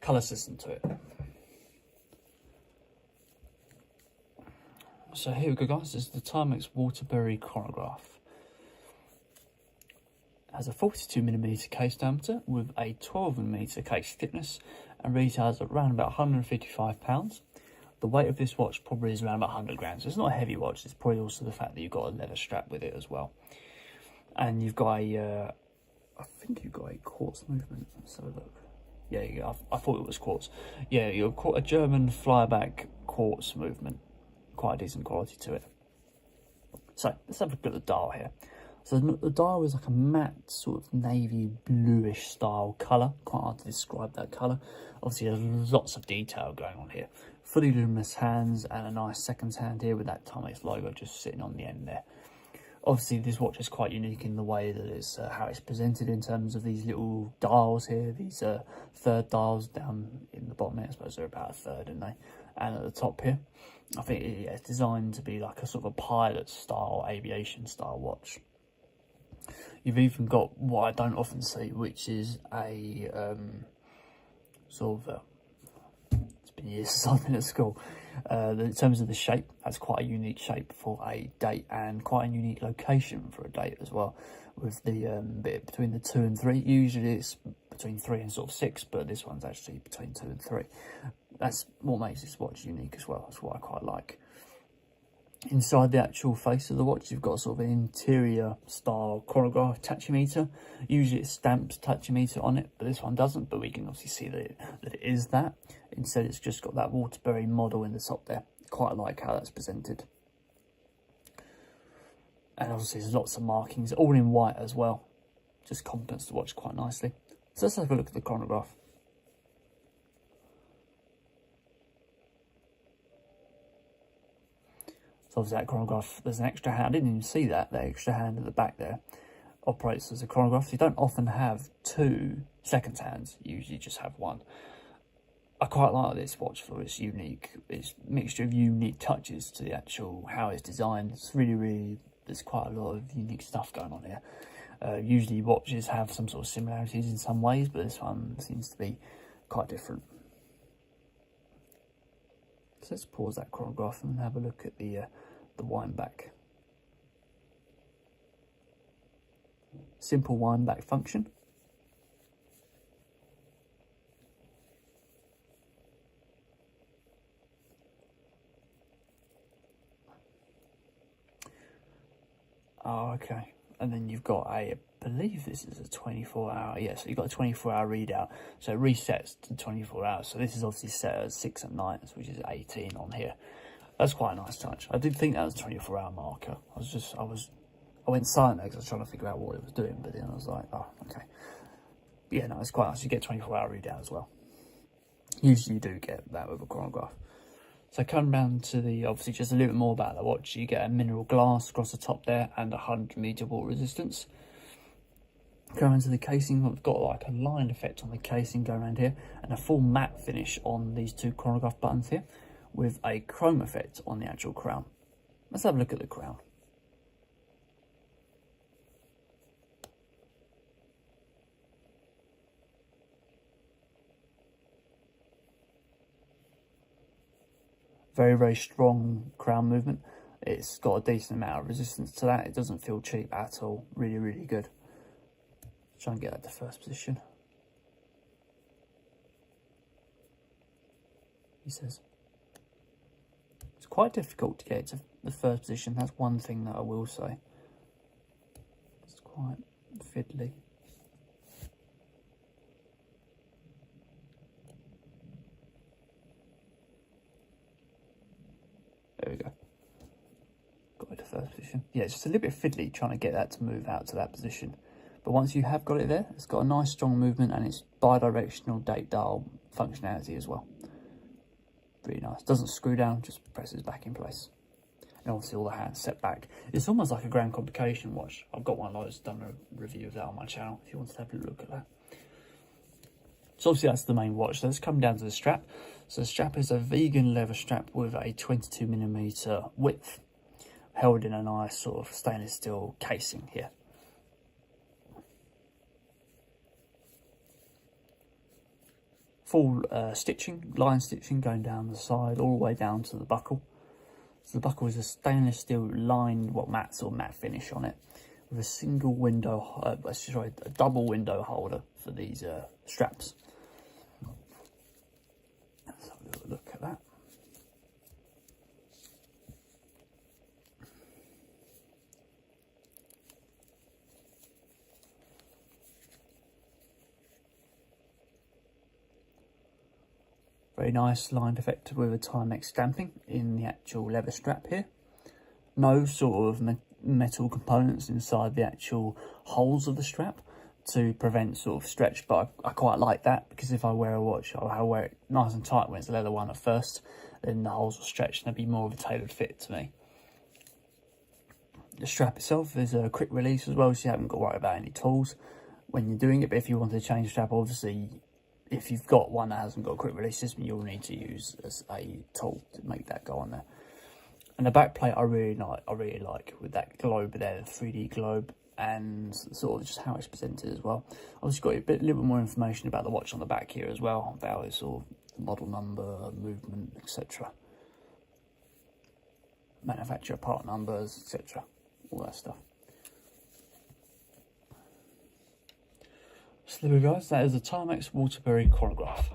colour system to it. So here we go, guys. This is the Timex Waterbury chronograph. It has a 42mm case diameter with a 12mm case thickness and retails at around about £155. The weight of this watch probably is around about 100 grams. So it's not a heavy watch. It's probably also the fact that you've got a leather strap with it as well. And you've got a, I think you've got a quartz movement. Let's have a look. Yeah, I thought it was quartz. Yeah, you've got a German flyback quartz movement. Quite a decent quality to it. So let's have a look at the dial here. So the dial is like a matte sort of navy bluish style colour. Quite hard to describe that colour. Obviously there's lots of detail going on here. Fully luminous hands and a nice seconds hand here with that Timex logo just sitting on the end there. Obviously this watch is quite unique in the way that it's how it's presented in terms of these little dials here. These third dials down in the bottom here. I suppose they're about a third, aren't they? And at the top here, I think it's designed to be like a sort of a pilot style, aviation style watch. You've even got what I don't often see, which is a sort of it's been years since I've been at school. In terms of the shape, that's quite a unique shape for a date and quite a unique location for a date as well. With the bit between the 2 and 3, usually it's between 3 and sort of 6, but this one's actually between 2 and 3. That's what makes this watch unique as well. That's what I quite like. Inside the actual face of the watch, you've got sort of an interior style chronograph tachymeter. Usually it stamps tachymeter on it, but this one doesn't. But we can obviously see that it is that. Instead, it's just got that Waterbury model in the top there. Quite like how that's presented. And obviously there's lots of markings, all in white as well. Just complements the watch quite nicely. So let's have a look at the chronograph. So obviously that chronograph, there's an extra hand. I didn't even see that extra hand at the back there operates as a chronograph. So you don't often have 2 seconds hands, you usually just have 1. I quite like this watch for its mixture of unique touches to the actual how it's designed. It's really, there's quite a lot of unique stuff going on here. Usually watches have some sort of similarities in some ways, but this one seems to be quite different. So let's pause that chronograph and have a look at the wind back. Simple wind back function. Oh, okay. And then you've got I believe this is a 24-hour, yes, so you've got a 24-hour readout. So it resets to 24 hours. So this is obviously set at 6 at night, which is 18 on here. That's quite a nice touch. I did think that was a 24-hour marker. I went silent because I was trying to figure out what it was doing, but then I was like, oh, okay. But yeah, no, it's quite nice. You get 24-hour readout as well. Usually you do get that with a chronograph. So coming down to obviously just a little bit more about the watch, you get a mineral glass across the top there and 100-meter water resistance. Going to the casing, we've got like a line effect on the casing going around here and a full matte finish on these 2 chronograph buttons here with a chrome effect on the actual crown. Let's have a look at the crown. Very strong crown movement. It's got a decent amount of resistance to that. It doesn't feel cheap at all. Really good. Try and get that to first position. He says it's quite difficult to get it to the first position. That's one thing that I will say. It's quite fiddly. There we go. Got it to first position. Yeah, it's just a little bit fiddly trying to get that to move out to that position. But once you have got it there, it's got a nice strong movement and it's bi-directional date dial functionality as well. Really nice. Doesn't screw down, just presses back in place. And obviously all the hands set back. It's almost like a grand complication watch. I've got one of those, done a review of that on my channel if you want to have a look at that. So obviously that's the main watch. So let's come down to the strap. So the strap is a vegan leather strap with a 22mm width, held in a nice sort of stainless steel casing here. full stitching, line stitching going down the side all the way down to the buckle. So the buckle is a stainless steel lined, matte or matte finish on it, with a single window, a double window holder for these straps. Let's have a little look at that. Very nice lined effect with a Timex stamping in the actual leather strap here. No sort of metal components inside the actual holes of the strap to prevent sort of stretch, but I quite like that, because if I wear a watch, I'll wear it nice and tight when it's a leather one at first, then the holes will stretch and there'll be more of a tailored fit to me. The strap itself is a quick release as well, so you haven't got to worry about any tools when you're doing it, but if you want to change the strap, obviously, if you've got one that hasn't got a quick release system, you'll need to use a tool to make that go on there. And the back plate I really like with that globe there, the 3D globe, and sort of just how it's presented as well. I've just got a little bit more information about the watch on the back here as well, about its sort of model number, movement, etc. Manufacturer part numbers, etc. All that stuff. So there we go, that is the Timex Waterbury chronograph.